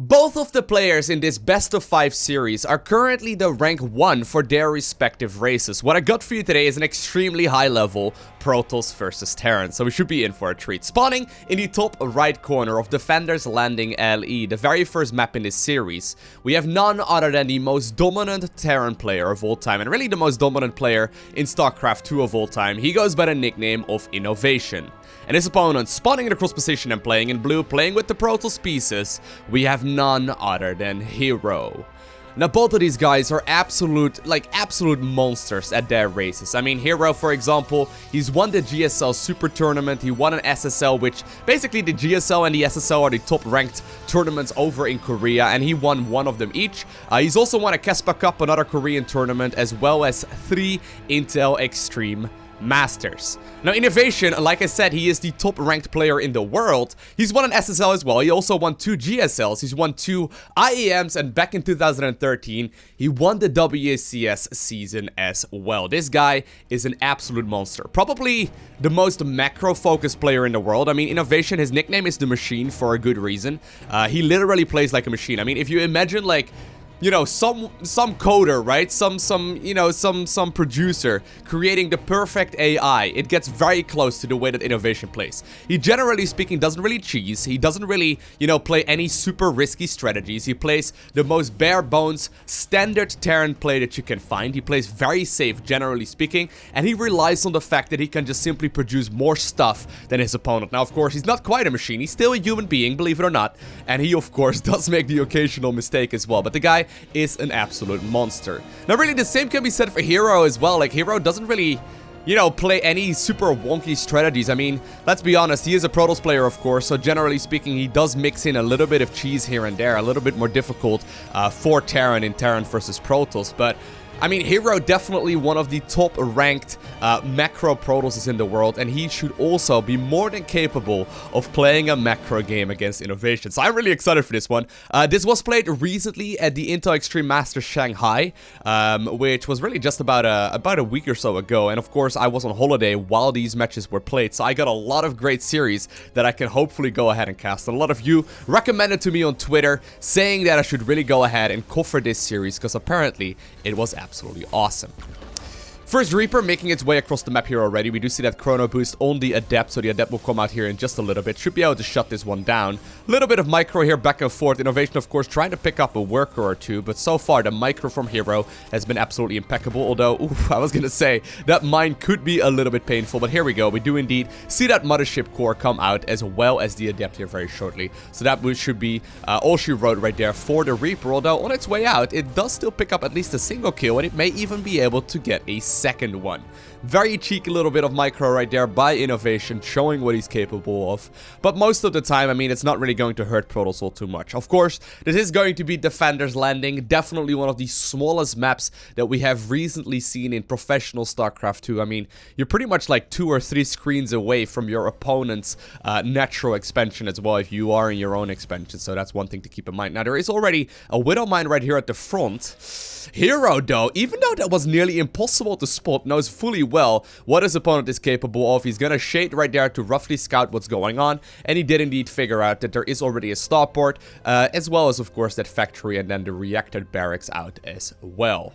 Both of the players in this best of 5 series are currently the rank 1 for their respective races. What I got for you today is an extremely high level Protoss versus Terran, so we should be in for a treat. Spawning in the top right corner of Defender's Landing LE, the very first map in this series, we have none other than the most dominant Terran player of all time, and really the most dominant player in StarCraft 2 of all time. He goes by the nickname of Innovation. And his opponent, spawning in the cross position and playing in blue, playing with the Protoss pieces, we have none other than Hero. Now, both of these guys are absolute monsters at their races. I mean, Hero, for example, he's won the GSL Super Tournament, he won an SSL, which basically the GSL and the SSL are the top-ranked tournaments over in Korea, and he won one of them each. He's also won a Kespa Cup, another Korean tournament, as well as 3 Intel Extreme Masters. Now, Innovation, like I said, he is the top-ranked player in the world. He's won an SSL as well. He also won 2 GSLs. He's won 2 IEMs, and back in 2013, he won the WCS season as well. This guy is an absolute monster. Probably the most macro-focused player in the world. I mean, Innovation, his nickname is The Machine for a good reason. He literally plays like a machine. I mean, if you imagine, like, you know, some coder, right? Some producer creating the perfect AI. It gets very close to the way that Innovation plays. He, generally speaking, doesn't really cheese. He doesn't really, play any super risky strategies. He plays the most bare bones, standard Terran play that you can find. He plays very safe, generally speaking, and he relies on the fact that he can just simply produce more stuff than his opponent. Now, of course, he's not quite a machine. He's still a human being, believe it or not, and he, of course, does make the occasional mistake as well. But the guy is an absolute monster. Now, really, the same can be said for Hero as well. Like, Hero doesn't really, play any super wonky strategies. I mean, let's be honest, he is a Protoss player, of course, so generally speaking, he does mix in a little bit of cheese here and there, a little bit more difficult for Terran in Terran versus Protoss, but I mean, Hero definitely one of the top-ranked macro Protosses in the world, and he should also be more than capable of playing a macro game against Innovation. So I'm really excited for this one. This was played recently at the Intel Extreme Masters Shanghai, which was really just about a week or so ago. And of course, I was on holiday while these matches were played, so I got a lot of great series that I can hopefully go ahead and cast. And a lot of you recommended to me on Twitter, saying that I should really go ahead and cover this series, because apparently it was absolutely awesome. First Reaper making its way across the map here already. We do see that chrono boost on the Adept, so the Adept will come out here in just a little bit. Should be able to shut this one down. A little bit of micro here back and forth. Innovation, of course, trying to pick up a worker or two, but so far the micro from Hero has been absolutely impeccable. Although, I was gonna say, that mine could be a little bit painful, but here we go. We do indeed see that Mothership core come out, as well as the Adept here very shortly. So that should be all she wrote right there for the Reaper. Although, on its way out, it does still pick up at least a single kill, and it may even be able to get a second one. Very cheeky little bit of micro right there by Innovation, showing what he's capable of. But most of the time, I mean, it's not really going to hurt Protoss all too much. Of course, this is going to be Defender's Landing, definitely one of the smallest maps that we have recently seen in professional StarCraft 2. I mean, you're pretty much like 2 or 3 screens away from your opponent's natural expansion as well, if you are in your own expansion. So that's one thing to keep in mind. Now, there is already a Widow Mine right here at the front. Hero, though, even though that was nearly impossible to spot, knows fully well what his opponent is capable of. He's gonna shade right there to roughly scout what's going on, and he did indeed figure out that there is already a starport, as well as, of course, that factory and then the reactor barracks out as well.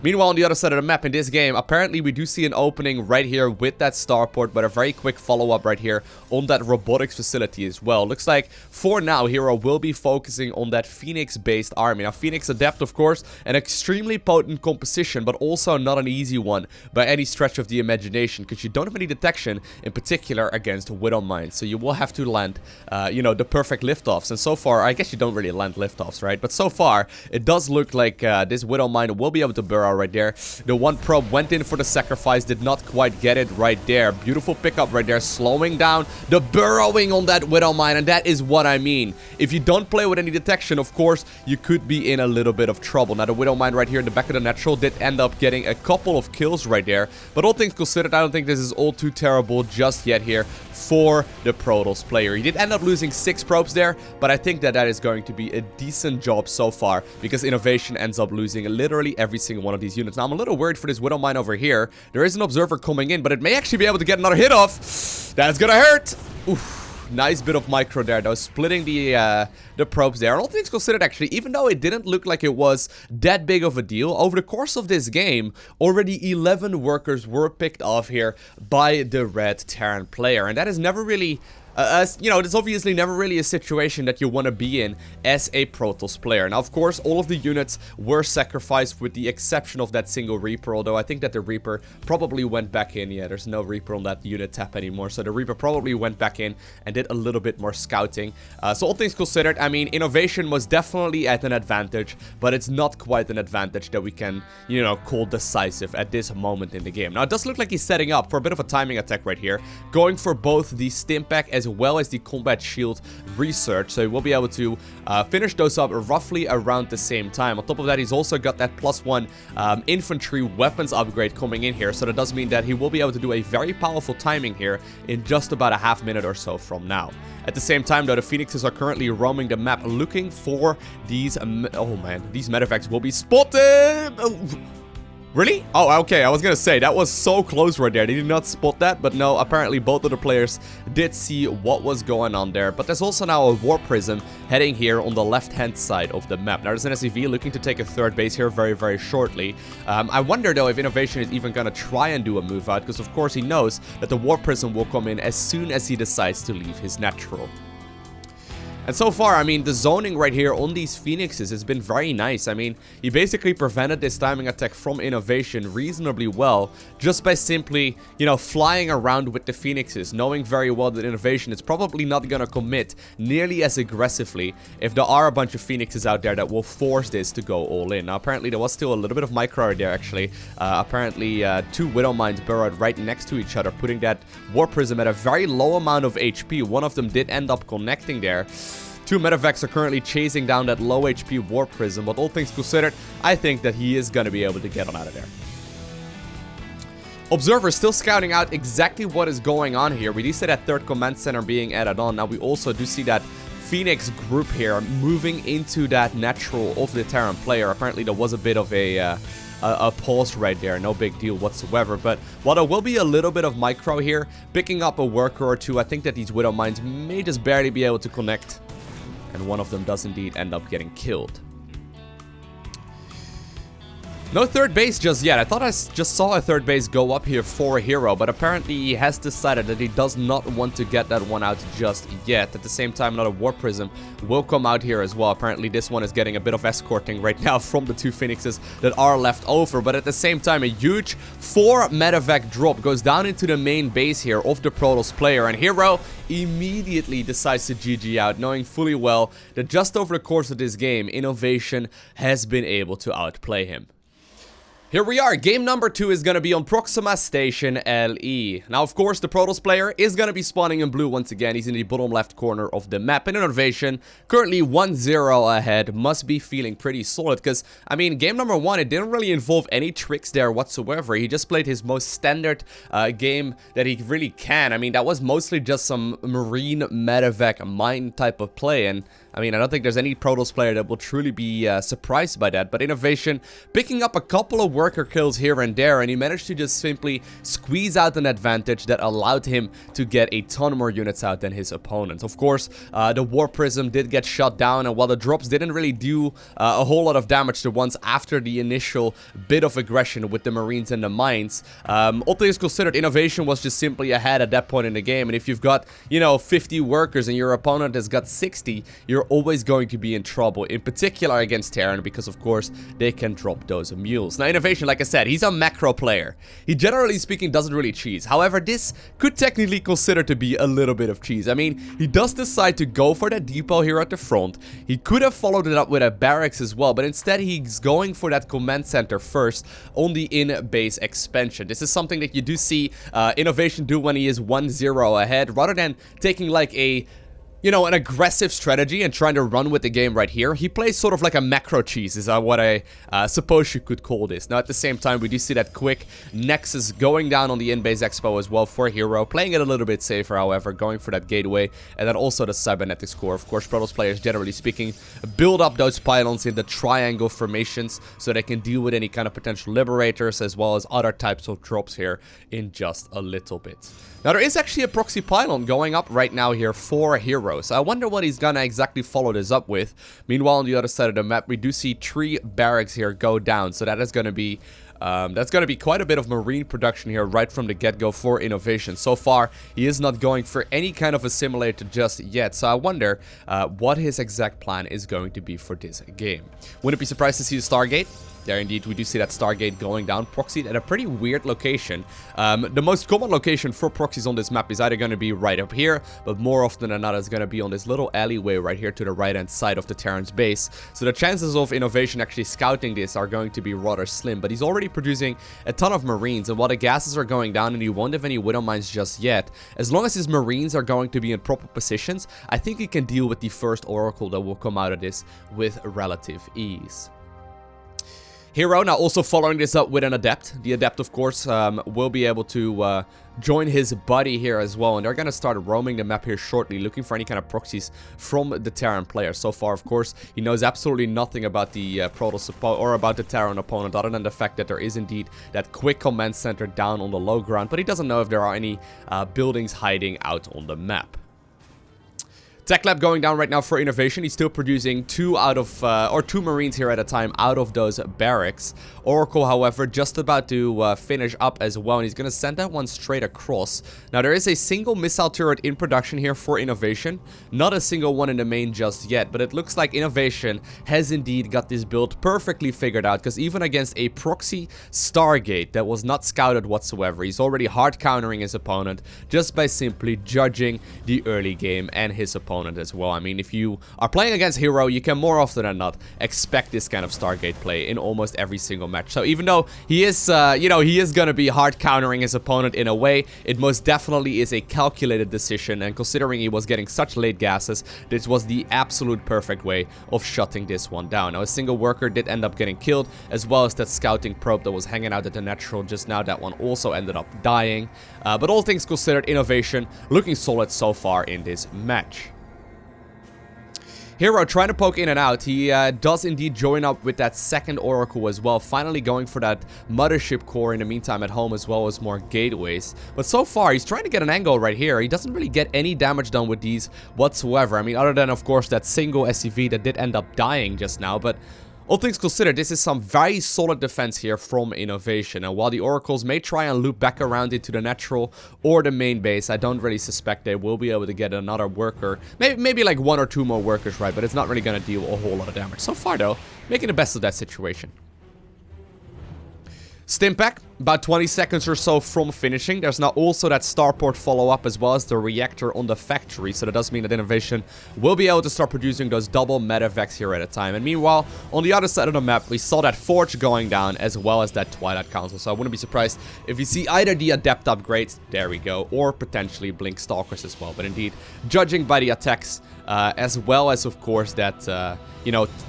Meanwhile, on the other side of the map in this game, apparently we do see an opening right here with that starport, but a very quick follow-up right here on that robotics facility as well. Looks like, for now, Hero will be focusing on that Phoenix-based army. Now, Phoenix Adept, of course, an extremely potent composition, but also not an easy one by any stretch of the imagination, because you don't have any detection, in particular, against Widow Mines. So you will have to land, the perfect liftoffs. And so far, I guess you don't really land liftoffs, right? But so far, it does look like this Widow Mine will be able to burrow right there. The one probe went in for the sacrifice, did not quite get it right there. Beautiful pickup right there, slowing down the burrowing on that Widow Mine, and that is what I mean. If you don't play with any detection, of course, you could be in a little bit of trouble. Now, the Widow Mine right here in the back of the natural did end up getting a couple of kills right there, but all things considered, I don't think this is all too terrible just yet here for the Protoss player. He did end up losing 6 probes there, but I think that is going to be a decent job so far, because Innovation ends up losing literally every single one of these units. Now, I'm a little worried for this Widow Mine over here. There is an observer coming in, but it may actually be able to get another hit off. That's gonna hurt. Oof. nice bit of micro there, though, splitting the probes there. All things considered, actually, even though it didn't look like it was that big of a deal, over the course of this game, already 11 workers were picked off here by the red Terran player. And that is never really... you know, it's obviously never really a situation that you want to be in as a Protoss player. Now, of course, all of the units were sacrificed with the exception of that single Reaper, although I think that the Reaper probably went back in. Yeah, there's no Reaper on that unit tab anymore, so the Reaper probably went back in and did a little bit more scouting. So all things considered, I mean, innovation was definitely at an advantage, but it's not quite an advantage that we can, you know, call decisive at this moment in the game. Now, it does look like he's setting up for a bit of a timing attack right here, going for both the Stimpak as well as the combat shield research, so he will be able to finish those up roughly around the same time. On top of that, he's also got that +1 infantry weapons upgrade coming in here, so that does mean that he will be able to do a very powerful timing here in just about a half minute or so from now. At the same time, though, the Phoenixes are currently roaming the map looking for these oh man, these medevacs will be spotted. Oh. Really? Oh, okay, I was gonna say, that was so close right there. They did not spot that, but no, apparently both of the players did see what was going on there. But there's also now a War Prism heading here on the left-hand side of the map. Now, there's an SCV looking to take a third base here very, very shortly. I wonder, though, if Innovation is even gonna try and do a move out, because, of course, he knows that the War Prism will come in as soon as he decides to leave his natural. And so far, I mean, the zoning right here on these Phoenixes has been very nice. I mean, he basically prevented this timing attack from Innovation reasonably well just by simply, you know, flying around with the Phoenixes, knowing very well that Innovation is probably not going to commit nearly as aggressively if there are a bunch of Phoenixes out there that will force this to go all in. Now, apparently, there was still a little bit of micro there, actually. Apparently, two Widow Mines burrowed right next to each other, putting that War Prism at a very low amount of HP. One of them did end up connecting there. Two medevacs are currently chasing down that low HP War Prism, but all things considered, I think that he is going to be able to get on out of there. Observer still scouting out exactly what is going on here. We do see that third command center being added on. Now we also do see that Phoenix group here moving into that natural of the Terran player. Apparently there was a bit of a pause right there, no big deal whatsoever. But while there will be a little bit of micro here, picking up a worker or two, I think that these Widow Mines may just barely be able to connect. And one of them does indeed end up getting killed. No third base just yet. I thought I just saw a third base go up here for a hero, but apparently he has decided that he does not want to get that one out just yet. At the same time, another War Prism will come out here as well. Apparently this one is getting a bit of escorting right now from the two Phoenixes that are left over, but at the same time, a huge 4 medevac drop goes down into the main base here of the Protoss player, and Hero immediately decides to GG out, knowing fully well that just over the course of this game, Innovation has been able to outplay him. Here we are, game number 2 is going to be on Proxima Station LE. Now, of course, the Protoss player is going to be spawning in blue once again. He's in the bottom left corner of the map. And Innovation, currently 1-0 ahead, must be feeling pretty solid. Because, I mean, game number 1, it didn't really involve any tricks there whatsoever. He just played his most standard game that he really can. I mean, that was mostly just some Marine medevac mine type of play. And, I mean, I don't think there's any Protoss player that will truly be surprised by that. But Innovation picking up a couple of worker kills here and there, and he managed to just simply squeeze out an advantage that allowed him to get a ton more units out than his opponent. Of course, the War Prism did get shot down, and while the drops didn't really do a whole lot of damage to once after the initial bit of aggression with the Marines and the mines, all things considered, Innovation was just simply ahead at that point in the game. And if you've got, you know, 50 workers and your opponent has got 60, you're always going to be in trouble, in particular against Terran, because of course they can drop those mules. Now, Innovation, like I said, he's a macro player. He, generally speaking, doesn't really cheese. However, this could technically consider to be a little bit of cheese. I mean, he does decide to go for that depot here at the front. He could have followed it up with a barracks as well, but instead he's going for that command center first on the in-base expansion. This is something that you do see Innovation do when he is 1-0 ahead, rather than taking like a you know, an aggressive strategy and trying to run with the game right here. He plays sort of like a macro cheese, is what I suppose you could call this. Now, at the same time, we do see that quick Nexus going down on the in-base expo as well for Hero. Playing it a little bit safer, however, going for that gateway. And then also the cybernetics core. Of course, Protoss players, generally speaking, build up those pylons in the triangle formations so they can deal with any kind of potential liberators as well as other types of drops here in just a little bit. Now, there is actually a proxy pylon going up right now here for Hero. So I wonder what he's gonna exactly follow this up with. Meanwhile, on the other side of the map, we do see 3 barracks here go down. So that is gonna be quite a bit of marine production here right from the get-go for Innovation. So far, he is not going for any kind of assimilator just yet. So I wonder what his exact plan is going to be for this game. Wouldn't be surprised to see the Stargate. There indeed, we do see that Stargate going down, proxied at a pretty weird location. The most common location for proxies on this map is either going to be right up here, but more often than not, it's going to be on this little alleyway right here to the right-hand side of the Terran's base. So the chances of Innovation actually scouting this are going to be rather slim, but he's already producing a ton of Marines, and while the gases are going down and he won't have any Widow Mines just yet, as long as his Marines are going to be in proper positions, I think he can deal with the first Oracle that will come out of this with relative ease. Hero now also following this up with an Adept. The Adept, of course, will be able to join his buddy here as well. And they're going to start roaming the map here shortly, looking for any kind of proxies from the Terran player. So far, of course, he knows absolutely nothing about the Protoss or about the Terran opponent, other than the fact that there is indeed that quick command center down on the low ground. But he doesn't know if there are any buildings hiding out on the map. Tech Lab going down right now for Innovation. He's still producing 2 Marines here at a time out of those barracks. Oracle, however, just about to finish up as well, and he's going to send that one straight across. Now, there is a single missile turret in production here for Innovation. Not a single one in the main just yet, but it looks like Innovation has indeed got this build perfectly figured out, because even against a proxy Stargate that was not scouted whatsoever, he's already hard countering his opponent just by simply judging the early game and his opponent as well. I mean, if you are playing against Hero, you can more often than not expect this kind of Stargate play in almost every single match. So even though he is, he is going to be hard countering his opponent in a way, it most definitely is a calculated decision. And considering he was getting such late gases, this was the absolute perfect way of shutting this one down. Now, a single worker did end up getting killed, as well as that scouting probe that was hanging out at the natural just now. That one also ended up dying. But all things considered, Innovation looking solid so far in this match. Hero trying to poke in and out. He does indeed join up with that second Oracle as well, finally going for that Mothership core in the meantime at home, as well as more gateways. But so far, he's trying to get an angle right here. He doesn't really get any damage done with these whatsoever. I mean, other than, of course, that single SCV that did end up dying just now, but all things considered, this is some very solid defense here from Innovation. And while the Oracles may try and loop back around into the natural or the main base, I don't really suspect they will be able to get another worker. Maybe like 1 or 2 more workers, right? But it's not really going to deal a whole lot of damage. So far, though, making the best of that situation. Stimpack, about 20 seconds or so from finishing. There's now also that starport follow-up as well as the reactor on the factory. So that does mean that Innovation will be able to start producing those double medevacs here at a time. And meanwhile, on the other side of the map, we saw that Forge going down as well as that Twilight Council. So I wouldn't be surprised if you see either the Adept upgrades, there we go, or potentially Blink Stalkers as well. But indeed, judging by the attacks, as well as, of course, that,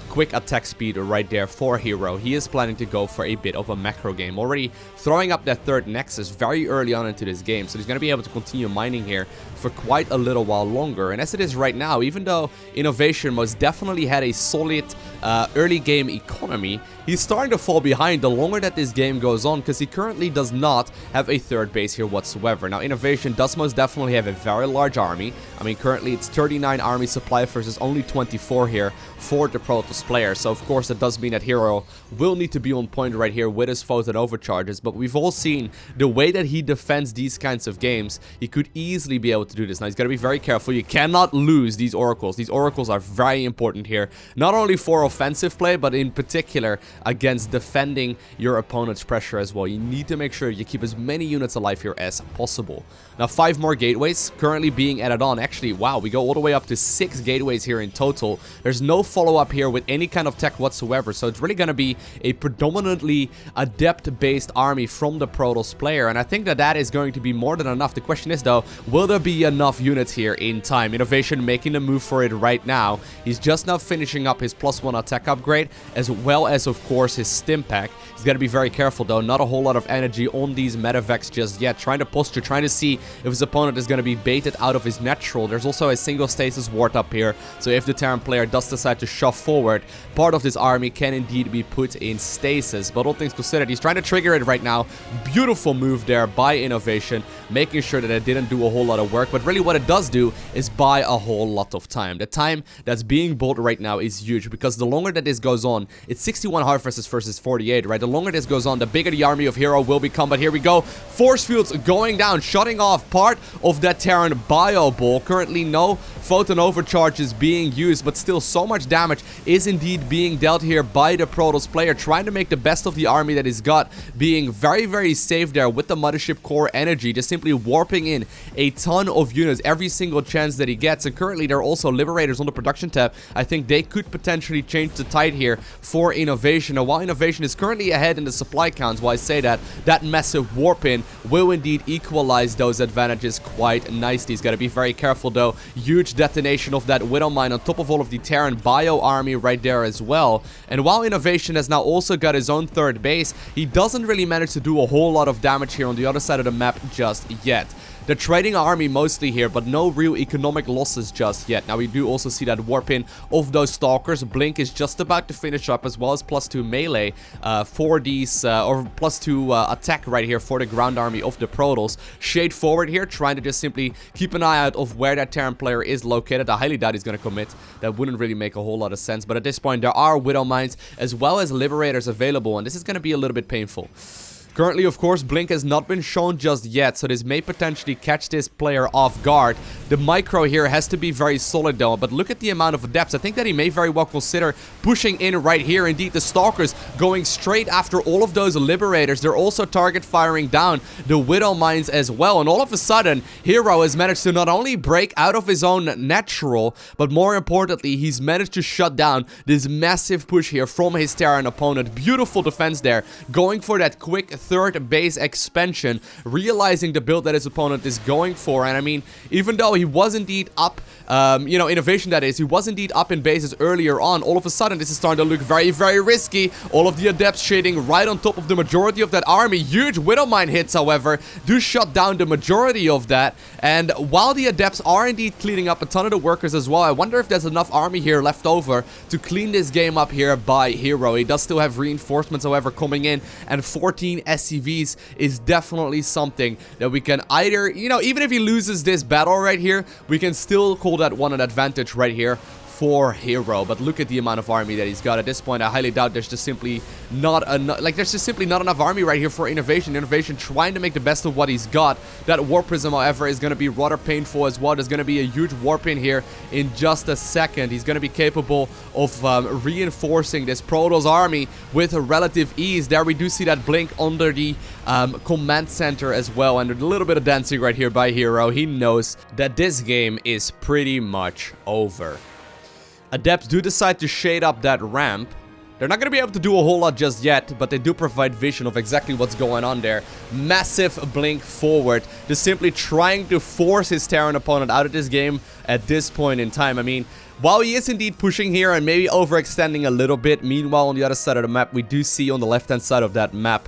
quick attack speed right there for Hero, he is planning to go for a bit of a macro game. Already throwing up that third Nexus very early on into this game, so he's going to be able to continue mining here for quite a little while longer. And as it is right now, even though Innovation most definitely had a solid early game economy, he's starting to fall behind the longer that this game goes on, because he currently does not have a third base here whatsoever. Now, Innovation does most definitely have a very large army. I mean, currently it's 39 army supply versus only 24 here for the Protoss player. So, of course, that does mean that Hero will need to be on point right here with his photon overcharges. But we've all seen the way that he defends these kinds of games. He could easily be able to do this. Now, he's got to be very careful. You cannot lose these Oracles. These Oracles are very important here, not only for offensive play, but in particular against defending your opponent's pressure as well. You need to make sure you keep as many units alive here as possible. Now, 5 more gateways currently being added on. Actually, wow, we go all the way up to 6 gateways here in total. There's no follow-up here with any kind of tech whatsoever, so it's really going to be a predominantly Adept-based army army from the Protoss player, and I think that that is going to be more than enough. The question is, though, will there be enough units here in time? Innovation making a move for it right now. He's just now finishing up his +1 attack upgrade, as well as, of course, his stim pack. He's got to be very careful, though. Not a whole lot of energy on these medevacs just yet. Trying to posture, trying to see if his opponent is going to be baited out of his natural. There's also a single stasis ward up here, so if the Terran player does decide to shove forward, part of this army can indeed be put in stasis. But all things considered, he's trying to trigger it right now. Beautiful move there by Innovation, making sure that it didn't do a whole lot of work. But really what it does do is buy a whole lot of time. The time that's being bought right now is huge, because the longer that this goes on, it's 61 hard versus 48, right? The longer this goes on, the bigger the army of Hero will become. But here we go. Force fields going down, shutting off part of that Terran bio ball. Currently no photon overcharges being used, but still so much damage is indeed being dealt here by the Protoss player, trying to make the best of the army that he's got, being very, very safe there with the Mothership Core energy, just simply warping in a ton of units every single chance that he gets. And currently there are also Liberators on the production tab. I think they could potentially change the tide here for Innovation. Now, while Innovation is currently ahead in the supply counts, while I say that, that massive warp in will indeed equalize those advantages quite nicely. He's got to be very careful, though. Huge detonation of that Widow Mine on top of all of the Terran bio army right there as well. And while Innovation has now also got his own third base, he doesn't really manage to do a whole lot of damage here on the other side of the map just yet. The trading army mostly here, but no real economic losses just yet. Now, we do also see that warp in of those Stalkers. Blink is just about to finish up, as well as +2 melee for these, or +2 attack right here for the ground army of the Protoss. Shade forward here, trying to just simply keep an eye out of where that Terran player is located. I highly doubt he's going to commit. That wouldn't really make a whole lot of sense. But at this point, there are Widow Mines as well as Liberators available, and this is going to be a little bit painful. Currently, of course, Blink has not been shown just yet, so this may potentially catch this player off guard. The micro here has to be very solid, though, but look at the amount of adepts. I think that he may very well consider pushing in right here. Indeed, the Stalkers going straight after all of those Liberators. They're also target firing down the Widow Mines as well, and all of a sudden, Hero has managed to not only break out of his own natural, but more importantly, he's managed to shut down this massive push here from his Terran opponent. Beautiful defense there, going for that quick third base expansion, realizing the build that his opponent is going for. And I mean, even though he was indeed up, you know, Innovation that is, he was indeed up in bases earlier on, all of a sudden this is starting to look very, very risky. All of the adepts shading right on top of the majority of that army. Huge Widow Mine hits, however, do shut down the majority of that. And while the adepts are indeed cleaning up a ton of the workers as well, I wonder if there's enough army here left over to clean this game up here by Hero. He does still have reinforcements, however, coming in, and 14 SCVs is definitely something that we can either, you know, even if he loses this battle right here, we can still call that one an advantage right here for Hero. But look at the amount of army that he's got at this point. I highly doubt there's just simply not enough, like, there's just simply not enough army right here for Innovation. Innovation trying to make the best of what he's got. That Warp Prism, however, is going to be rather painful as well. There's going to be a huge warp in here in just a second. He's going to be capable of reinforcing this Protoss army with a relative ease. There we do see that Blink under the command center as well, and a little bit of dancing right here by Hero. He knows that this game is pretty much over. Adepts do decide to shade up that ramp. They're not going to be able to do a whole lot just yet, but they do provide vision of exactly what's going on there. Massive Blink forward, just simply trying to force his Terran opponent out of this game at this point in time. I mean, while he is indeed pushing here and maybe overextending a little bit, meanwhile on the other side of the map, we do see on the left-hand side of that map,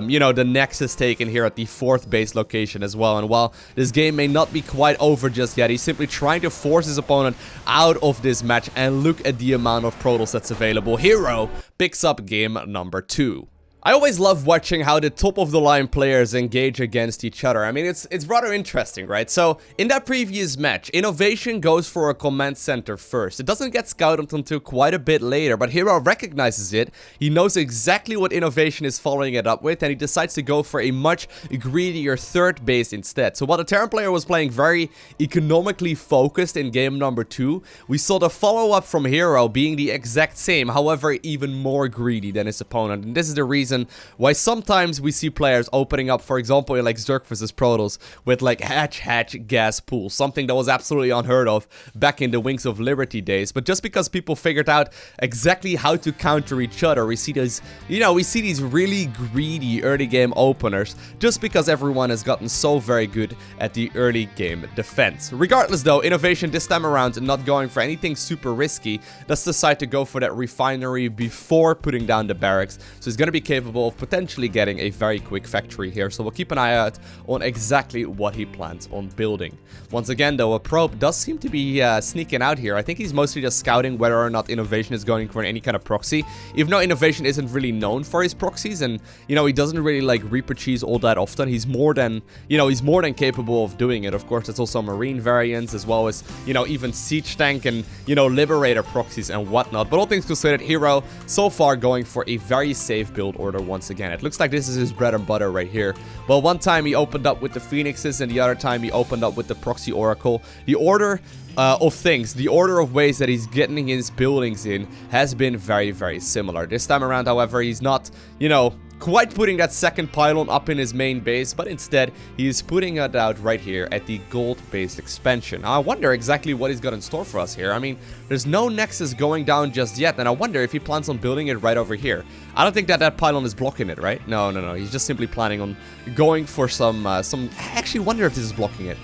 you know, the Nexus taken here at the 4th base location as well. And while this game may not be quite over just yet, he's simply trying to force his opponent out of this match. And look at the amount of Protoss that's available. Hero picks up game number 2. I always love watching how the top-of-the-line players engage against each other. I mean, it's rather interesting, right? So, in that previous match, Innovation goes for a command center first. It doesn't get scouted until quite a bit later, but Hero recognizes it. He knows exactly what Innovation is following it up with, and he decides to go for a much greedier third base instead. So, while the Terran player was playing very economically focused in game number 2, we saw the follow-up from Hero being the exact same, however, even more greedy than his opponent. And this is the reason reason why sometimes we see players opening up, for example, in like Zerg vs Protoss, with like hatch gas pool, something that was absolutely unheard of back in the Wings of Liberty days. But just because people figured out exactly how to counter each other, we see these, you know, we see these really greedy early game openers, just because everyone has gotten so very good at the early game defense. Regardless though, Innovation this time around not going for anything super risky, does decide to go for that refinery before putting down the barracks, so he's going to be capable of potentially getting a very quick factory here, so we'll keep an eye out on exactly what he plans on building. Once again though, a probe does seem to be sneaking out here. I think he's mostly just scouting whether or not Innovation is going for any kind of proxy, even though Innovation isn't really known for his proxies, and you know, he doesn't really like Reaper cheese all that often. He's more than, you know, he's more than capable of doing it. Of course, it's also Marine variants, as well as, you know, even Siege Tank and, you know, Liberator proxies and whatnot. But all things considered, Hero so far going for a very safe build order once again. It looks like this is his bread and butter right here. Well, one time he opened up with the Phoenixes, and the other time he opened up with the Proxy Oracle. The order of things, the order of ways that he's getting his buildings in has been very, very similar. This time around, however, he's not, you know, quite putting that second pylon up in his main base, but instead he is putting it out right here at the gold-based expansion. Now, I wonder exactly what he's got in store for us here. I mean, there's no nexus going down just yet, and I wonder if he plans on building it right over here. I don't think that pylon is blocking it, right? No. He's just simply planning on going for some. I actually wonder if this is blocking it.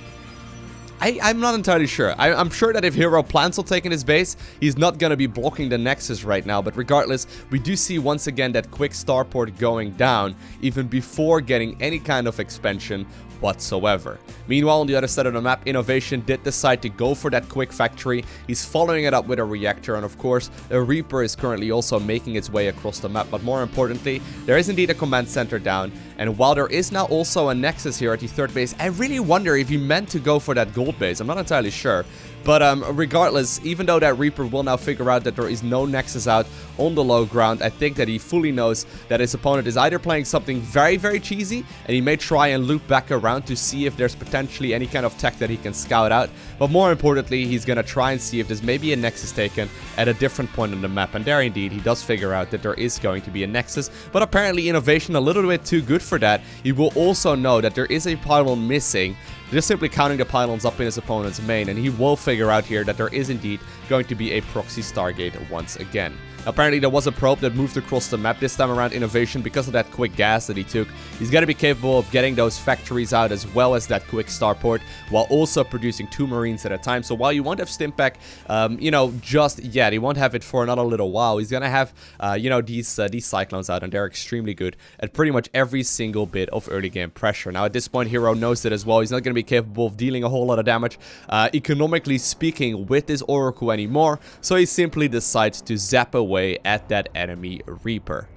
I'm not entirely sure. I'm sure that if Hero plans on taking his base, he's not going to be blocking the Nexus right now. But regardless, we do see once again that quick starport going down, even before getting any kind of expansion whatsoever. Meanwhile, on the other side of the map, Innovation did decide to go for that quick factory. He's following it up with a reactor, and of course, a Reaper is currently also making its way across the map. But more importantly, there is indeed a command center down, and while there is now also a Nexus here at the third base, I really wonder if he meant to go for that gold base. I'm not entirely sure. But regardless, even though that Reaper will now figure out that there is no Nexus out on the low ground, I think that he fully knows that his opponent is either playing something very, very cheesy, and he may try and loop back around to see if there's potentially any kind of tech that he can scout out. But more importantly, he's going to try and see if there's maybe a Nexus taken at a different point on the map. And there indeed, he does figure out that there is going to be a Nexus. But apparently Innovation a little bit too good for that. He will also know that there is a pylon missing, just simply counting the pylons up in his opponent's main, and he will figure out here that there is indeed going to be a proxy Stargate once again. Apparently there was a probe that moved across the map this time around. Innovation, because of that quick gas that he took, he's going to be capable of getting those factories out as well as that quick starport, while also producing 2 Marines at a time. So while you won't have Stimpack, you know, just yet, he won't have it for another little while. He's going to have, you know, these Cyclones out, and they're extremely good at pretty much every single bit of early game pressure. Now at this point, Hero knows it as well. He's not going to be capable of dealing a whole lot of damage, economically speaking, with this Oracle anymore. So he simply decides to zap away at that enemy Reaper.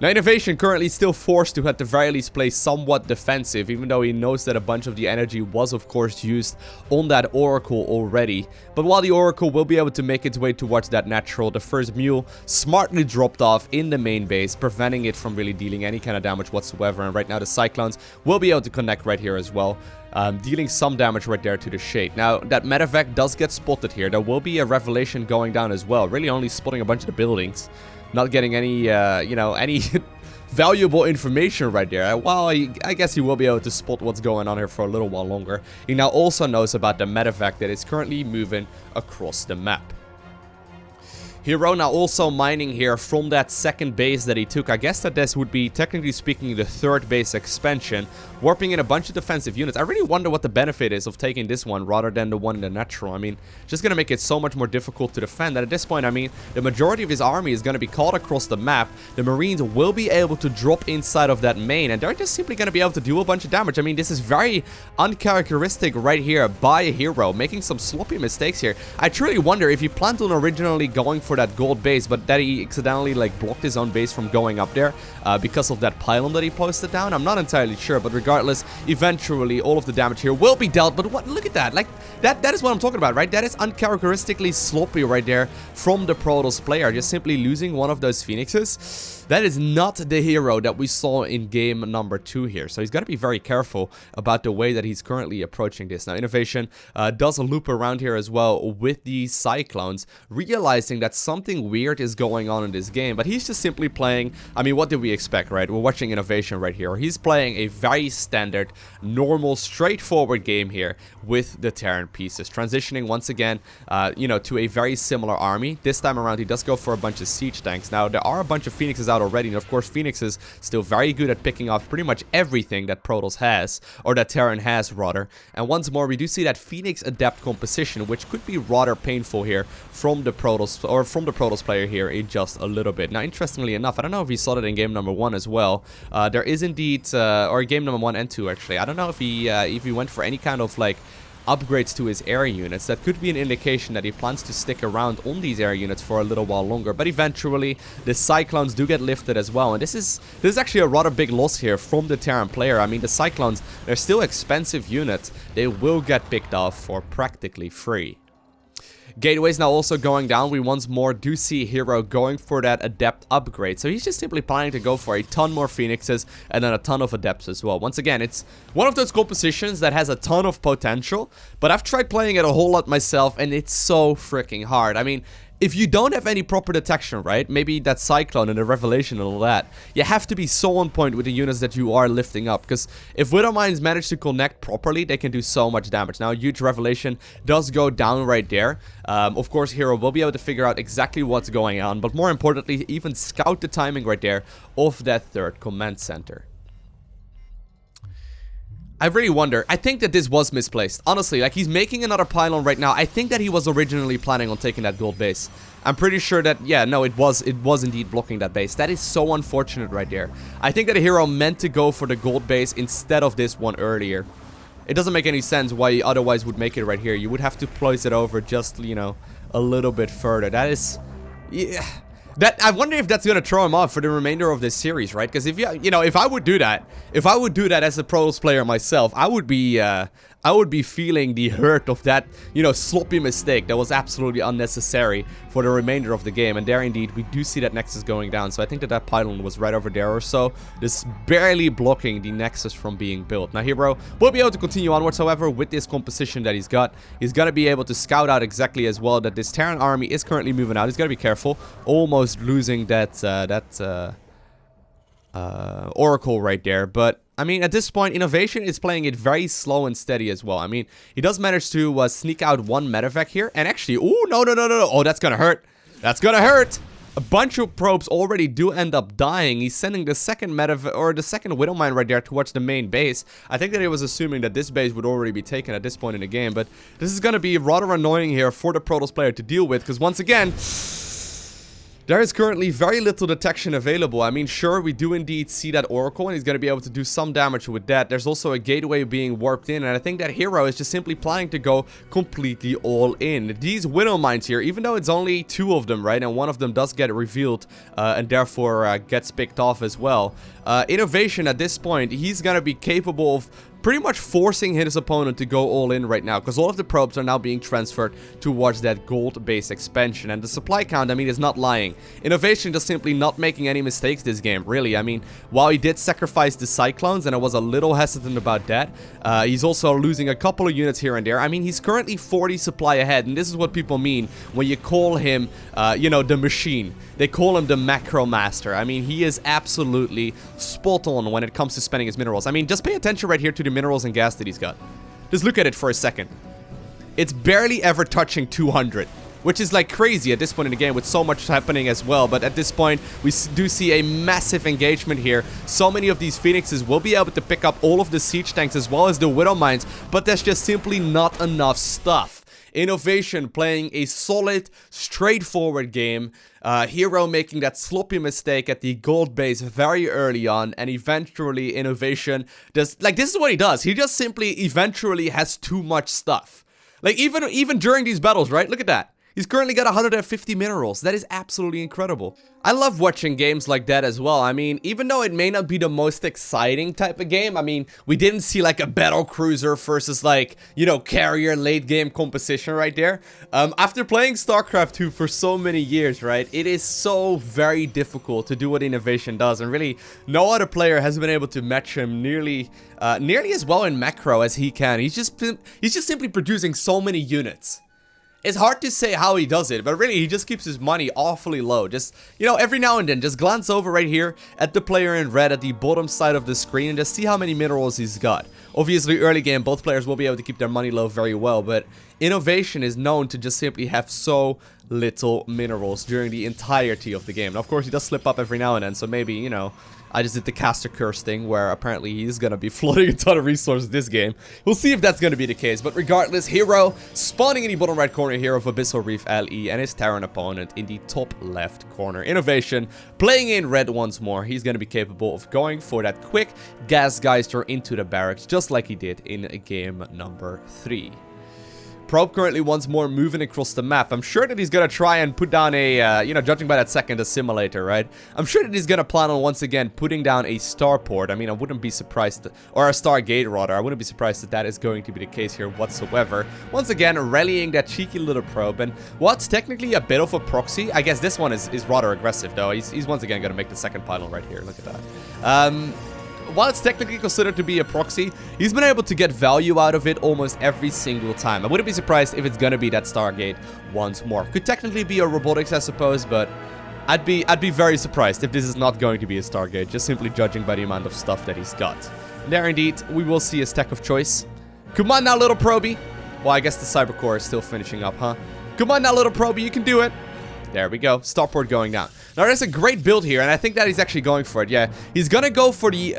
Now Innovation currently still forced to at the very least play somewhat defensive, even though he knows that a bunch of the energy was of course used on that Oracle already. But while the Oracle will be able to make its way towards that natural, the first mule smartly dropped off in the main base, preventing it from really dealing any kind of damage whatsoever. And right now the Cyclones will be able to connect right here as well, dealing some damage right there to the Shade. Now that medevac does get spotted here. There will be a Revelation going down as well, really only spotting a bunch of the buildings. Not getting any, you know, any valuable information right there. Well, I guess he will be able to spot what's going on here for a little while longer. He now also knows about the medevac that is currently moving across the map. Hero now also mining here from that second base that he took. I guess that this would be, technically speaking, the third base expansion, warping in a bunch of defensive units. I really wonder what the benefit is of taking this one rather than the one in the natural. I mean, just going to make it so much more difficult to defend. And at this point, I mean, the majority of his army is going to be caught across the map. The Marines will be able to drop inside of that main, and they're just simply going to be able to do a bunch of damage. I mean, this is very uncharacteristic right here by Hero, making some sloppy mistakes here. I truly wonder if he planned on originally going for that gold base, but that he accidentally like blocked his own base from going up there because of that pylon that he posted down. I'm not entirely sure, but regardless, eventually all of the damage here will be dealt. But what, look at that, like that is what I'm talking about, right? That is uncharacteristically sloppy right there from the Protoss player, just simply losing one of those Phoenixes. That is not the hero that we saw in game number 2 here. So he's got to be very careful about the way that he's currently approaching this. Now, Innovation does a loop around here as well with these Cyclones, realizing that something weird is going on in this game. But he's just simply playing, I mean, what did we expect, right? We're watching Innovation right here. He's playing a very standard, normal, straightforward game here with the Terran pieces. Transitioning once again, you know, to a very similar army. This time around, he does go for a bunch of siege tanks. Now, there are a bunch of Phoenixes out already, and of course, Phoenix is still very good at picking off pretty much everything that Protoss has, or that Terran has, rather. And once more, we do see that Phoenix Adept composition, which could be rather painful here from the Protoss, or from the Protoss player here in just a little bit. Now, interestingly enough, I don't know if he saw that in game number 1 as well. There is indeed, or game number 1 and 2 actually. I don't know if he went for any kind of like upgrades to his air units. That could be an indication that he plans to stick around on these air units for a little while longer. But eventually, the Cyclones do get lifted as well. And this is actually a rather big loss here from the Terran player. I mean, the Cyclones, they're still expensive units. They will get picked off for practically free. Gateways now also going down. We once more do see Hero going for that Adept upgrade. So he's just simply planning to go for a ton more Phoenixes and then a ton of Adepts as well. Once again, it's one of those compositions that has a ton of potential, but I've tried playing it a whole lot myself and it's so freaking hard. I mean, if you don't have any proper detection, right, maybe that Cyclone and the Revelation and all that, you have to be so on point with the units that you are lifting up, because if Widow Mines manage to connect properly, they can do so much damage. Now, a huge Revelation does go down right there. Of course, Hero will be able to figure out exactly what's going on, but more importantly, even scout the timing right there of that third command center. I really wonder. I think that this was misplaced. Honestly, like, he's making another pylon right now. I think that he was originally planning on taking that gold base. I'm pretty sure that, yeah, no, it was indeed blocking that base. That is so unfortunate right there. I think that the hero meant to go for the gold base instead of this one earlier. It doesn't make any sense why he otherwise would make it right here. You would have to place it over just, you know, a little bit further. That is... yeah... I wonder if that's gonna throw him off for the remainder of this series, right? Because if you know, if I would do that as a Protoss player myself, I would be feeling the hurt of that, you know, sloppy mistake that was absolutely unnecessary for the remainder of the game. And there, indeed, we do see that Nexus going down. So I think that that pylon was right over there or so, just barely blocking the Nexus from being built. Now, Hero will be able to continue onwards, however, with this composition that he's got. He's gonna be able to scout out exactly as well that this Terran army is currently moving out. He's gotta be careful, almost losing that Oracle right there. But I mean, at this point, Innovation is playing it very slow and steady as well. I mean, he does manage to sneak out one medevac here. And actually, ooh, no. Oh, that's gonna hurt. That's gonna hurt. A bunch of probes already do end up dying. He's sending the second medevac, or the second Widow Mine right there towards the main base. I think that he was assuming that this base would already be taken at this point in the game. But this is gonna be rather annoying here for the Protoss player to deal with. Because once again... there is currently very little detection available. I mean, sure, we do indeed see that Oracle, and he's going to be able to do some damage with that. There's also a gateway being warped in, and I think that Hero is just simply planning to go completely all in. These Widow Mines here, even though it's only 2 of them, right, and one of them does get revealed, and therefore gets picked off as well. Innovation at this point, he's going to be capable of pretty much forcing his opponent to go all in right now, because all of the probes are now being transferred towards that gold base expansion, and the supply count, I mean, is not lying. Innovation just simply not making any mistakes this game, really. I mean, while he did sacrifice the Cyclones, and I was a little hesitant about that, he's also losing a couple of units here and there. I mean, he's currently 40 supply ahead, and this is what people mean when you call him, you know, the machine. They call him the macro master. I mean, he is absolutely spot on when it comes to spending his minerals. I mean, just pay attention right here to the minerals and gas that he's got. Just look at it for a second. It's barely ever touching 200, which is like crazy at this point in the game with so much happening as well. But at this point, we do see a massive engagement here. So many of these Phoenixes will be able to pick up all of the siege tanks as well as the Widow Mines, but there's just simply not enough stuff. Innovation playing a solid, straightforward game. Hero making that sloppy mistake at the gold base very early on, and eventually Innovation does, like, this is what he does. He just simply eventually has too much stuff. Like, even during these battles, right? Look at that. He's currently got 150 minerals. That is absolutely incredible. I love watching games like that as well. I mean, even though it may not be the most exciting type of game, I mean, we didn't see like a battle cruiser versus like, you know, carrier late game composition right there. After playing StarCraft 2 for so many years, right, it is so very difficult to do what Innovation does, and really no other player has been able to match him nearly as well in macro as he can. He's just simply producing so many units. It's hard to say how he does it, but really he just keeps his money awfully low. Just, you know, every now and then, just glance over right here at the player in red at the bottom side of the screen and just see how many minerals he's got. Obviously, early game, both players will be able to keep their money low very well, but Innovation is known to just simply have so little minerals during the entirety of the game. And of course, he does slip up every now and then, so maybe, you know, I just did the caster curse thing where apparently he's gonna be flooding a ton of resources this game. We'll see if that's gonna be the case, but regardless, Hero spawning in the bottom right corner here of Abyssal, Reef, LE, and his Terran opponent in the top left corner. Innovation playing in red once more. He's gonna be capable of going for that quick gas geyser into the barracks, just like he did in game number 3. Probe currently once more moving across the map. I'm sure that he's gonna try and put down a, you know, judging by that second assimilator, right? I'm sure that he's gonna plan on once again putting down a starport. I mean, I wouldn't be surprised, or a stargate rather. I wouldn't be surprised that that is going to be the case here whatsoever. Once again, rallying that cheeky little probe, and what's technically a bit of a proxy. I guess this one is rather aggressive though. He's once again gonna make the second pylon right here. Look at that. While it's technically considered to be a proxy, he's been able to get value out of it almost every single time. I wouldn't be surprised if it's gonna be that Stargate once more. Could technically be a robotics, I suppose, but I'd be very surprised if this is not going to be a Stargate, just simply judging by the amount of stuff that he's got. And there indeed, we will see his tech of choice. Come on now, little probie. Well, I guess the Cyber Core is still finishing up, huh? Come on now, little probie, you can do it. There we go. Starport going down. Now, there's a great build here, and I think that he's actually going for it. Yeah, he's gonna go for the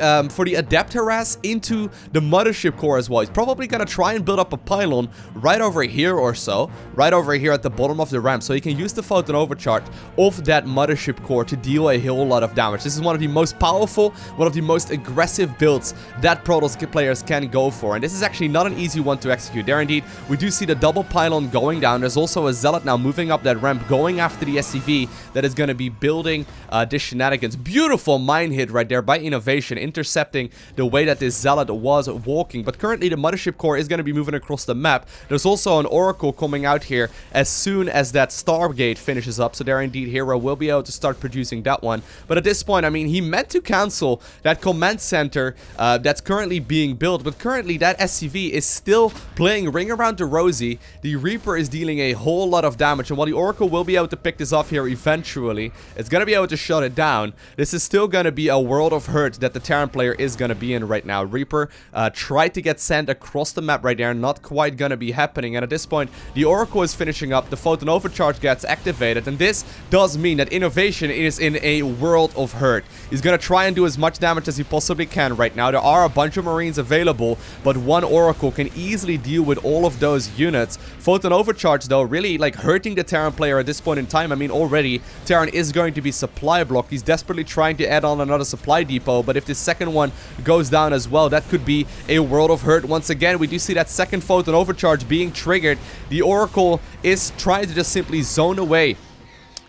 Adept Harass into the Mothership Core as well. He's probably gonna try and build up a pylon right over here or so, right over here at the bottom of the ramp, so he can use the Photon Overcharge of that Mothership Core to deal a whole lot of damage. This is one of the most powerful, one of the most aggressive builds that Protoss players can go for, and this is actually not an easy one to execute. There indeed, we do see the double pylon going down. There's also a Zealot now moving up that ramp, going after the SCV that is gonna be building this shenanigans. Beautiful mine hit right there by Innovation, intercepting the way that this Zealot was walking. But currently the Mothership Core is going to be moving across the map. There's also an Oracle coming out here as soon as that Stargate finishes up. So there indeed, Hero will be able to start producing that one. But at this point, I mean, he meant to cancel that command center that's currently being built. But currently that SCV is still playing Ring Around the Rosie. The Reaper is dealing a whole lot of damage. And while the Oracle will be able to pick this off here eventually, it's going to be able to shut it down. This is still going to be a world of hurt that the Terran player is going to be in right now. Reaper tried to get sent across the map right there, not quite going to be happening. And at this point, the Oracle is finishing up, the Photon Overcharge gets activated, and this does mean that Innovation is in a world of hurt. He's going to try and do as much damage as he possibly can right now. There are a bunch of Marines available, but one Oracle can easily deal with all of those units. Photon Overcharge, though, really like hurting the Terran player at this point in time. I mean, already Terran is going to be supply blocked. He's desperately trying to add on another supply depot, but if this second one goes down as well, that could be a world of hurt. Once again, we do see that second Photon Overcharge being triggered. The Oracle is trying to just simply zone away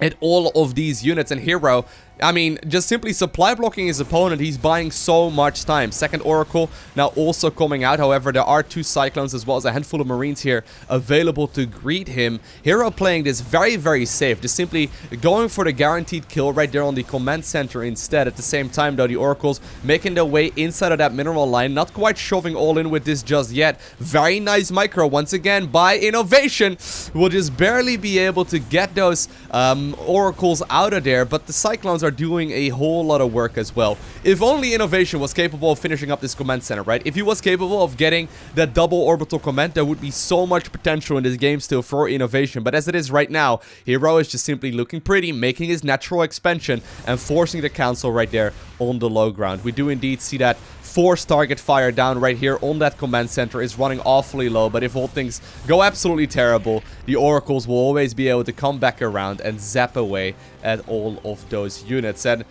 at all of these units, and Hero, I mean, just simply supply blocking his opponent. He's buying so much time. Second Oracle now also coming out. However, there are 2 Cyclones as well as a handful of Marines here available to greet him. Hero playing this very, very safe. Just simply going for the guaranteed kill right there on the command center instead. At the same time, though, the Oracles making their way inside of that mineral line. Not quite shoving all in with this just yet. Very nice micro once again by Innovation. Will just barely be able to get those Oracles out of there. But the Cyclones are doing a whole lot of work as well. If only Innovation was capable of finishing up this command center, right? If he was capable of getting that double orbital command, there would be so much potential in this game still for Innovation. But as it is right now, Hero is just simply looking pretty, making his natural expansion and forcing the cancel right there on the low ground. We do indeed see that forced target fire down right here on that command center is running awfully low, but if all things go absolutely terrible, the Oracles will always be able to come back around and zap away at all of those units. And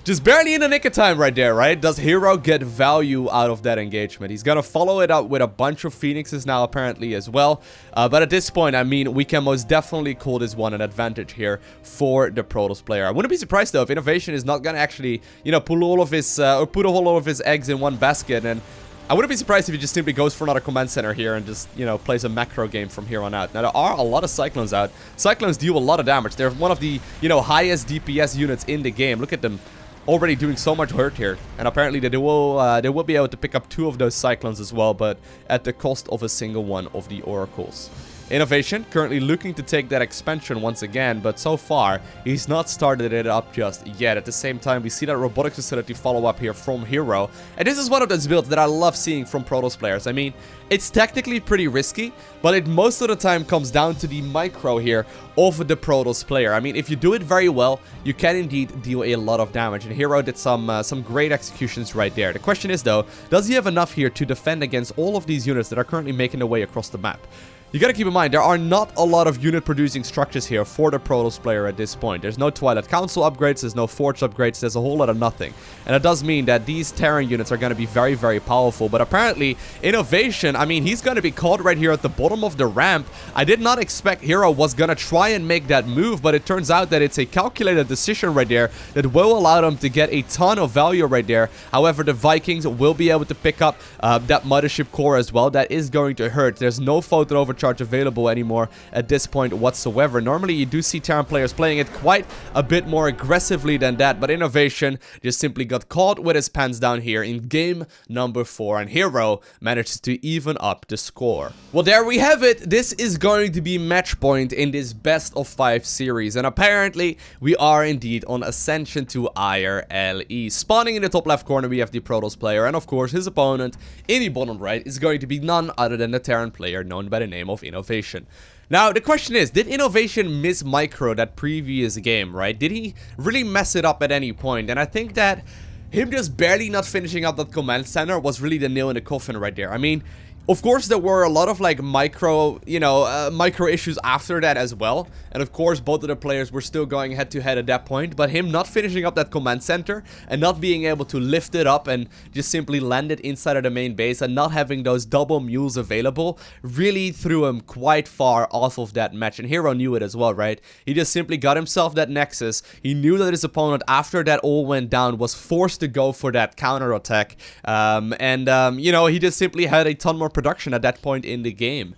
Just barely in the nick of time right there, right? Does Hero get value out of that engagement? He's gonna follow it up with a bunch of Phoenixes now, apparently, as well. But at this point, I mean, we can most definitely call this one an advantage here for the Protoss player. I wouldn't be surprised, though, if Innovation is not gonna actually, you know, pull all of his, or put all of his eggs in one basket. And I wouldn't be surprised if he just simply goes for another command center here and just, you know, plays a macro game from here on out. Now, there are a lot of Cyclones out. Cyclones deal a lot of damage. They're one of the, you know, highest DPS units in the game. Look at them. Already doing so much hurt here, and apparently they will be able to pick up 2 of those Cyclones as well, but at the cost of a single one of the Oracles. Innovation currently looking to take that expansion once again, but so far he's not started it up just yet. At the same time, we see that robotics facility follow up here from Hero, and this is one of those builds that I love seeing from Protoss players. I mean, it's technically pretty risky, but it most of the time comes down to the micro here of the Protoss player. I mean, if you do it very well, you can indeed deal a lot of damage, and Hero did some great executions right there. The question is, though, does he have enough here to defend against all of these units that are currently making their way across the map? You gotta keep in mind, there are not a lot of unit-producing structures here for the Protoss player at this point. There's no Twilight Council upgrades, there's no Forge upgrades, there's a whole lot of nothing. And it does mean that these Terran units are gonna be very, very powerful. But apparently, Innovation, I mean, he's gonna be caught right here at the bottom of the ramp. I did not expect Hero was gonna try and make that move, but it turns out that it's a calculated decision right there that will allow them to get a ton of value right there. However, the Vikings will be able to pick up that Mothership Core as well. That is going to hurt. There's no photon overcharge available anymore at this point whatsoever. Normally, you do see Terran players playing it quite a bit more aggressively than that, but Innovation just simply got caught with his pants down here in game number 4, and Hero manages to even up the score. Well, there we have it. This is going to be match point in this best of 5 series, and apparently we are indeed on ascension to IRLE. Spawning in the top left corner, we have the Protoss player, and of course his opponent in the bottom right is going to be none other than the Terran player known by the name of Innovation. Now, the question is, did Innovation miss micro that previous game, right? Did he really mess it up at any point? And I think that him just barely not finishing up that command center was really the nail in the coffin right there. I mean, of course, there were a lot of, like, micro issues after that as well. And, of course, both of the players were still going head-to-head at that point. But him not finishing up that command center and not being able to lift it up and just simply land it inside of the main base and not having those double mules available really threw him quite far off of that match. And Hero knew it as well, right? He just simply got himself that Nexus. He knew that his opponent, after that all went down, was forced to go for that counter-attack. You know, he just simply had a ton more production at that point in the game.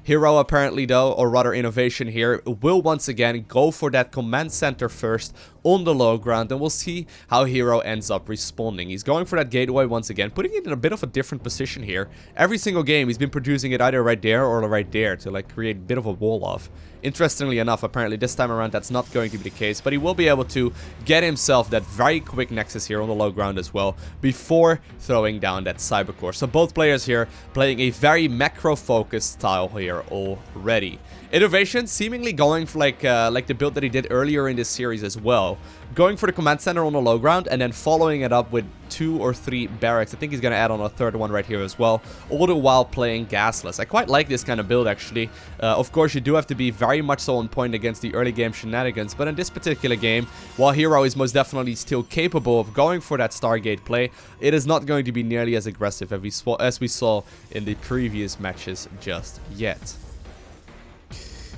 Hero apparently, though, or rather Innovation here, will once again go for that command center first on the low ground, and we'll see how Hero ends up responding. He's going for that gateway once again, putting it in a bit of a different position here. Every single game he's been producing it either right there or right there to like create a bit of a wall off. Interestingly enough, apparently this time around that's not going to be the case, but he will be able to get himself that very quick Nexus here on the low ground as well before throwing down that Cybercore. So both players here playing a very macro-focused style here already. Innovation seemingly going for like the build that he did earlier in this series as well. Going for the command center on the low ground and then following it up with 2 or 3 barracks. I think he's going to add on a third one right here as well, all the while playing gasless. I quite like this kind of build actually. Of course, you do have to be very much so on point against the early game shenanigans, but in this particular game, while Hero is most definitely still capable of going for that Stargate play, it is not going to be nearly as aggressive as we saw in the previous matches just yet.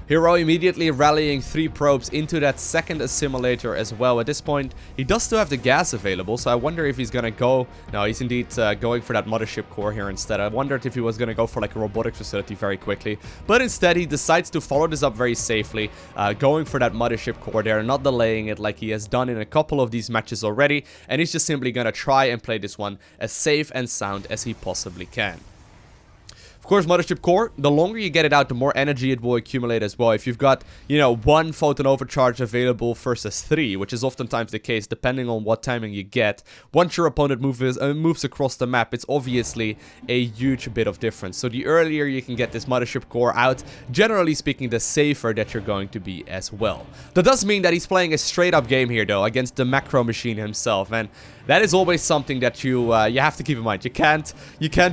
Hero immediately rallying 3 probes into that second assimilator as well. At this point, he does still have the gas available, so I wonder if he's gonna go... No, he's indeed going for that Mothership Core here instead. I wondered if he was gonna go for like a robotics facility very quickly, but instead he decides to follow this up very safely, going for that Mothership Core there, not delaying it like he has done in a couple of these matches already, and he's just simply gonna try and play this one as safe and sound as he possibly can. Of course, Mothership Core, the longer you get it out, the more energy it will accumulate as well. If you've got, you know, 1 photon overcharge available versus 3, which is oftentimes the case depending on what timing you get, once your opponent moves across the map, it's obviously a huge bit of difference. So the earlier you can get this Mothership Core out, generally speaking, the safer that you're going to be as well. That does mean that he's playing a straight up game here though, against the macro machine himself, and that is always something that you have to keep in mind. You can't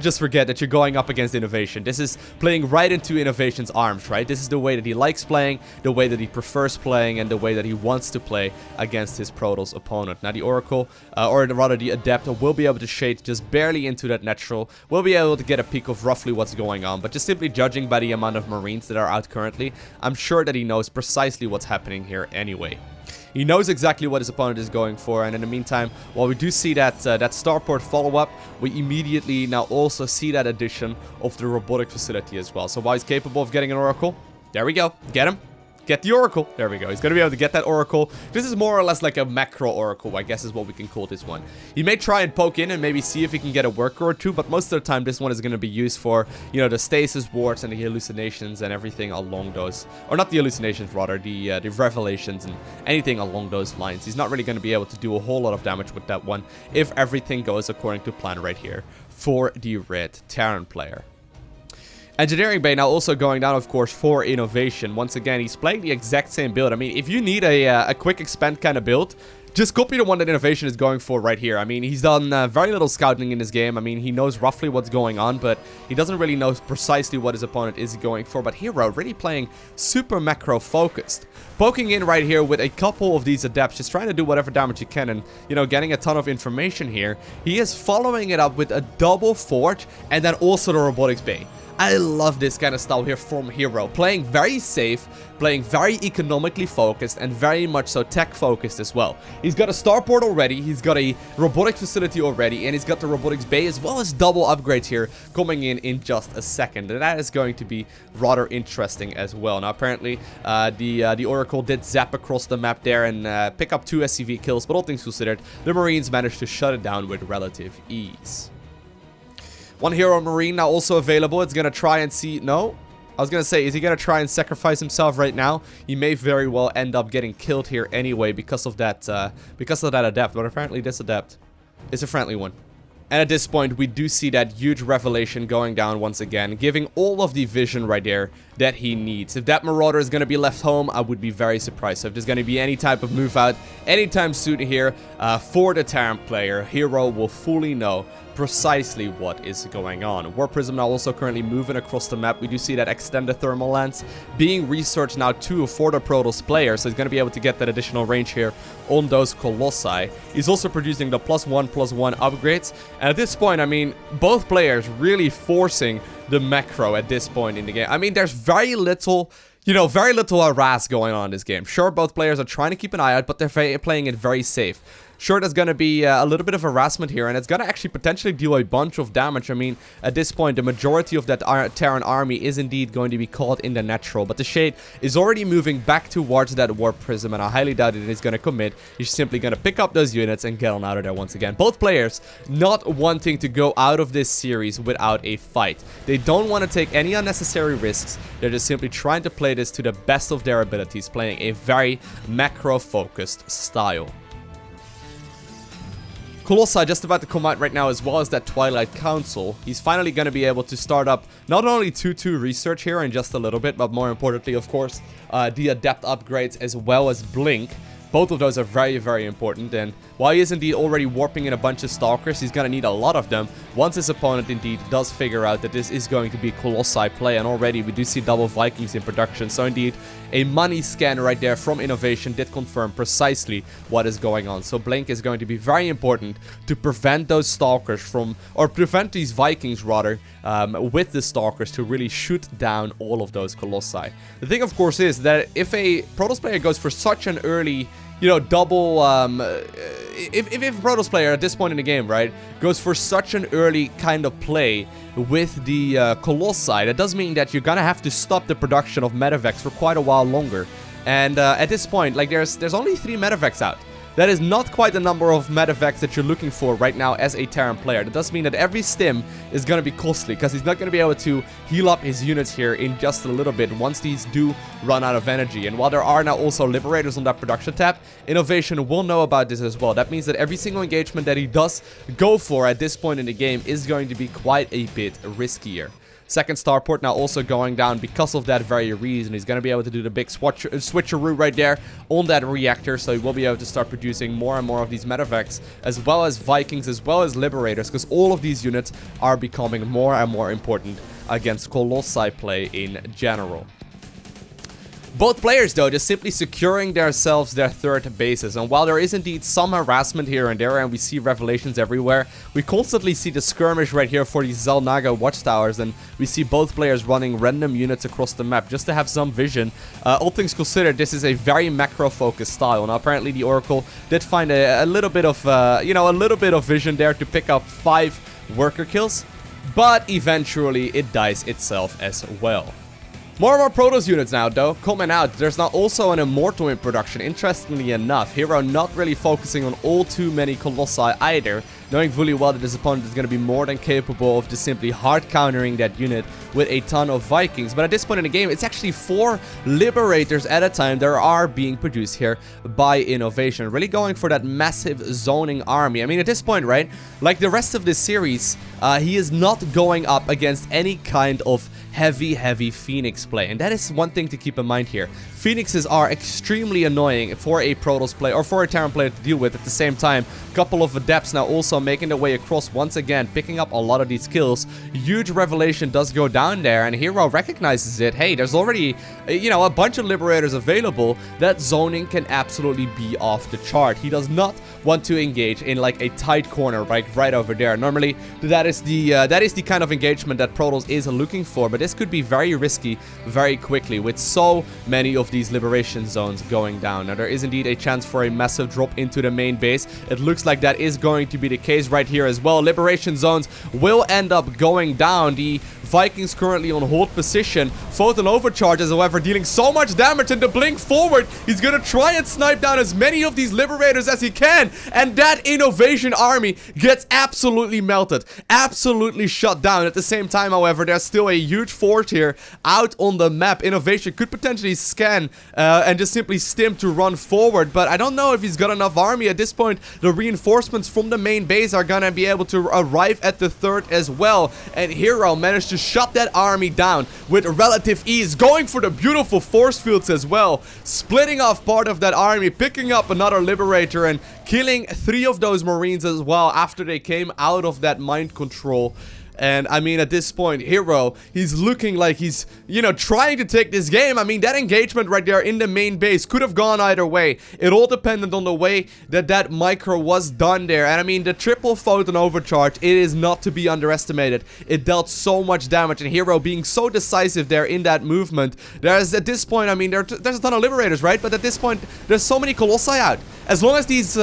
just forget that you're going up against Innovation Innovation. This is playing right into Innovation's arms, right? This is the way that he likes playing, the way that he prefers playing, and the way that he wants to play against his Protoss opponent. Now the Oracle, or rather the Adept, will be able to shade just barely into that natural. We'll be able to get a peek of roughly what's going on, but just simply judging by the amount of Marines that are out currently, I'm sure that he knows precisely what's happening here anyway. He knows exactly what his opponent is going for, and in the meantime, while we do see that that starport follow-up, we immediately now also see that addition of the robotic facility as well. So while he's capable of getting an Oracle, there we go, get him. Get the Oracle. There we go. He's going to be able to get that Oracle. This is more or less like a macro Oracle, I guess is what we can call this one. He may try and poke in and maybe see if he can get a worker or two, but most of the time this one is going to be used for, you know, the stasis wards and the hallucinations and everything along those, or not the hallucinations, rather, the revelations and anything along those lines. He's not really going to be able to do a whole lot of damage with that one if everything goes according to plan right here for the red Terran player. Engineering Bay now also going down, of course, for Innovation. Once again, he's playing the exact same build. I mean, if you need a quick expand kind of build, just copy the one that Innovation is going for right here. I mean, he's done very little scouting in this game. I mean, he knows roughly what's going on, but he doesn't really know precisely what his opponent is going for. But Hero really playing super macro focused. Poking in right here with a couple of these Adepts, just trying to do whatever damage he can and, you know, getting a ton of information here. He is following it up with a double Forge and then also the Robotics Bay. I love this kind of style here from Hero. Playing very safe, playing very economically focused, and very much so tech focused as well. He's got a starport already, he's got a robotic facility already, and he's got the robotics bay as well as double upgrades here coming in just a second. And that is going to be rather interesting as well. Now apparently the Oracle did zap across the map there and pick up 2 SCV kills, but all things considered, the Marines managed to shut it down with relative ease. One Hero Marine now also available. It's going to try and see... No. I was going to say, is he going to try and sacrifice himself right now? He may very well end up getting killed here anyway because of that Adept. But apparently this Adept is a friendly one. And at this point, we do see that huge revelation going down once again, giving all of the vision right there that he needs. If that Marauder is going to be left home, I would be very surprised. So if there's going to be any type of move out anytime soon here for the Terran player, Hero will fully know precisely what is going on. War Prism now also currently moving across the map. We do see that extended thermal lance being researched now too for the Protoss player, so he's going to be able to get that additional range here on those Colossi. He's also producing the +1/+1 upgrades, and at this point, I mean, both players really forcing the macro at this point in the game. I mean, there's very little... You know, very little harass going on in this game. Sure, both players are trying to keep an eye out, but they're playing it very safe. Sure, there's going to be a little bit of harassment here, and it's going to actually potentially deal a bunch of damage. I mean, at this point, the majority of that Terran army is indeed going to be caught in the natural, but the Shade is already moving back towards that War Prism, and I highly doubt it is going to commit. He's simply going to pick up those units and get on out of there once again. Both players not wanting to go out of this series without a fight. They don't want to take any unnecessary risks. They're just simply trying to play this to the best of their abilities, playing a very macro-focused style. Colossi just about to come out right now, as well as that Twilight Council. He's finally going to be able to start up not only 2-2 research here in just a little bit, but more importantly, of course, the Adept upgrades as well as Blink. Both of those are very, very important, and while he is indeed already warping in a bunch of Stalkers, he's going to need a lot of them once his opponent indeed does figure out that this is going to be Colossi play, and already we do see double Vikings in production, so indeed a money scan right there from Innovation did confirm precisely what is going on. So Blink is going to be very important to prevent those Stalkers from, or prevent these Vikings rather, with the Stalkers to really shoot down all of those Colossi. The thing of course is that if a Protoss player goes for such an early, you know, double, if a Protoss player at this point in the game, right, goes for such an early kind of play with the Colossi, that does mean that you're gonna have to stop the production of Medevacs for quite a while longer. And at this point, like, there's only 3 Medevacs out. That is not quite the number of medevacs that you're looking for right now as a Terran player. That does mean that every stim is going to be costly, because he's not going to be able to heal up his units here in just a little bit once these do run out of energy. And while there are now also Liberators on that production tab, Innovation will know about this as well. That means that every single engagement that he does go for at this point in the game is going to be quite a bit riskier. Second starport now also going down because of that very reason. He's going to be able to do the big switcheroo right there on that reactor, so he will be able to start producing more and more of these medevacs, as well as Vikings, as well as Liberators, because all of these units are becoming more and more important against Colossi play in general. Both players, though, just simply securing themselves their third bases. And while there is indeed some harassment here and there, and we see revelations everywhere, we constantly see the skirmish right here for these Zelnaga watchtowers, and we see both players running random units across the map just to have some vision. All things considered, this is a very macro-focused style. Now, apparently the Oracle did find a little bit of, a little bit of vision there to pick up 5 worker kills, but eventually it dies itself as well. More and more Protoss units now, though, coming out. There's now also an Immortal in production, interestingly enough. Hero not really focusing on all too many Colossi either, knowing fully well that his opponent is going to be more than capable of just simply hard countering that unit with a ton of Vikings. But at this point in the game, it's actually 4 Liberators at a time that are being produced here by Innovation. Really going for that massive zoning army. I mean, at this point, right, like the rest of this series, he is not going up against any kind of heavy Phoenix play, and that is one thing to keep in mind here. Phoenixes are extremely annoying for a Protoss player or for a Terran player to deal with. At the same time, a couple of Adepts now also making their way across once again, picking up a lot of these kills. Huge revelation does go down there, and Hero recognizes it. Hey, there's already, a bunch of Liberators available. That zoning can absolutely be off the chart. He does not want to engage in like a tight corner right over there. Normally, that is the kind of engagement that Protoss is looking for, but this could be very risky very quickly with so many of these liberation zones going down. Now, there is indeed a chance for a massive drop into the main base. It looks like that is going to be the case right here as well. Liberation zones will end up going down. The Vikings currently on hold position. Photon overcharges, however, dealing so much damage, and the blink forward, he's gonna try and snipe down as many of these Liberators as he can, and that Innovation army gets absolutely melted, absolutely shut down. At the same time, however, there's still a huge fort here out on the map. Innovation could potentially scan and just simply stim to run forward, but I don't know if he's got enough army at this point. The reinforcements from the main base are gonna be able to arrive at the third as well, and Hero managed to shut that army down with relative ease, going for the beautiful force fields as well, splitting off part of that army, picking up another Liberator, and killing 3 of those Marines as well after they came out of that mind control. And I mean, at this point, Hero, he's looking like he's, trying to take this game. I mean, that engagement right there in the main base could have gone either way. It all depended on the way that micro was done there. And I mean, the triple photon overcharge, it is not to be underestimated. It dealt so much damage, and Hero being so decisive there in that movement. There's, at this point, I mean, there's a ton of Liberators, right? But at this point, there's so many Colossi out. As long as these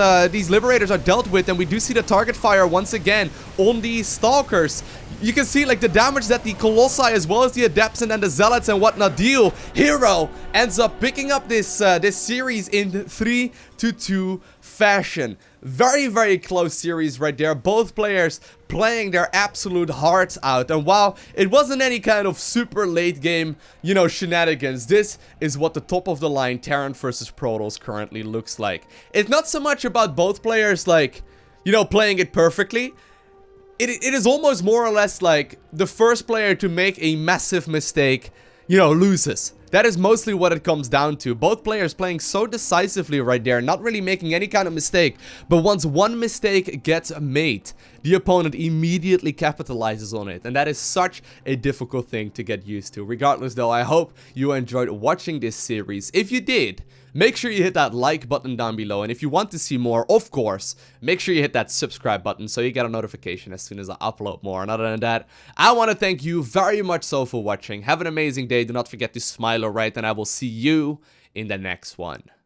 Liberators are dealt with, and we do see the target fire once again on these Stalkers, you can see like the damage that the Colossi as well as the Adepts and then the Zealots and whatnot deal. Hero ends up picking up this series in 3-2 fashion. Very close series right there. Both players playing their absolute hearts out. And while it wasn't any kind of super late game, shenanigans, this is what the top of the line Terran versus Protoss currently looks like. It's not so much about both players like, playing it perfectly. It is almost more or less like the first player to make a massive mistake, loses. That is mostly what it comes down to. Both players playing so decisively right there, not really making any kind of mistake. But once one mistake gets made, the opponent immediately capitalizes on it. And that is such a difficult thing to get used to. Regardless though, I hope you enjoyed watching this series. If you did, make sure you hit that like button down below. And if you want to see more, of course, make sure you hit that subscribe button so you get a notification as soon as I upload more. And other than that, I want to thank you very much so for watching. Have an amazing day. Do not forget to smile, alright? And I will see you in the next one.